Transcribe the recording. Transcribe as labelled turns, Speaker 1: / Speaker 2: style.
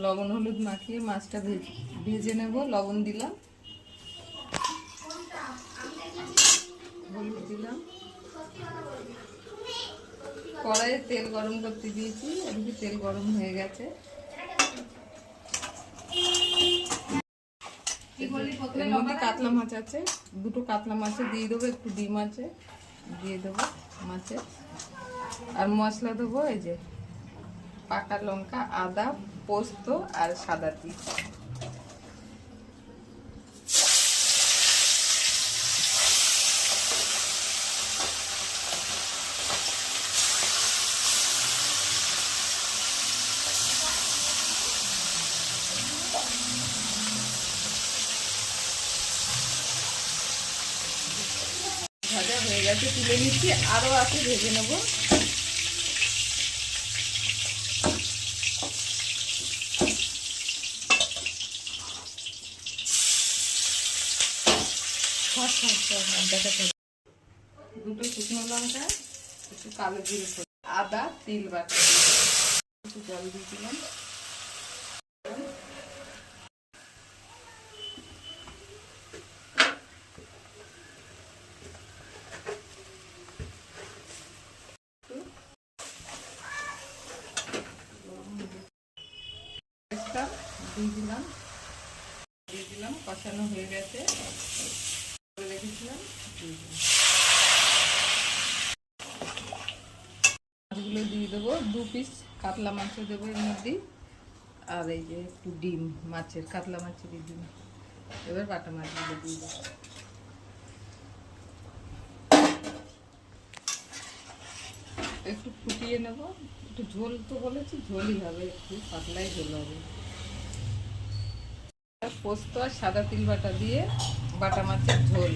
Speaker 1: লবণ হলুদ মাখিয়ে মাছটা ভেজে নেব। লবণ দিলাম, হলুদ দিলাম, কড়াইয়ে তেল গরম করতে দিয়েছি। এদিকে তেল গরম হয়ে গেছে। এর মধ্যে কাতলা মাছ আছে, দুটো কাতলা মাছে দিয়ে দেবো, একটু ডিম আছে দিয়ে দেবো মাছে। আর মশলা দেবো এই যে পাকা লঙ্কা, আদা, পোস্ত আর সাদা তিল। ভাজা হয়ে গেছে, তুলে নিচ্ছি। আরও আছে, ভেজে নেব। দুটো শুকনো লঙ্কা, একটু কালো জিরে, আদা, তিল বাটা, একটু জল দিয়েছিলাম। দিয়ে দিলাম, কষানো হয়ে গেছে, রেখেছিলাম। মাছগুলো দিয়ে দেবো, 2 পিস কাতলা মাছও দেবো এর মধ্যে। আর এই যে একটু ডিম, মাছের কাতলা মাছের ডিম। এবার বাটা মাছগুলো দিয়ে দেবো। একটু ফুটিয়ে নেব। একটু ঝোল তো বলেছি, ঝোলই হবে, একটু পাতলাই ঝোল হবে। পোস্ত আর সাদা তিল বাটা দিয়ে বাটা মাছের ঝোল।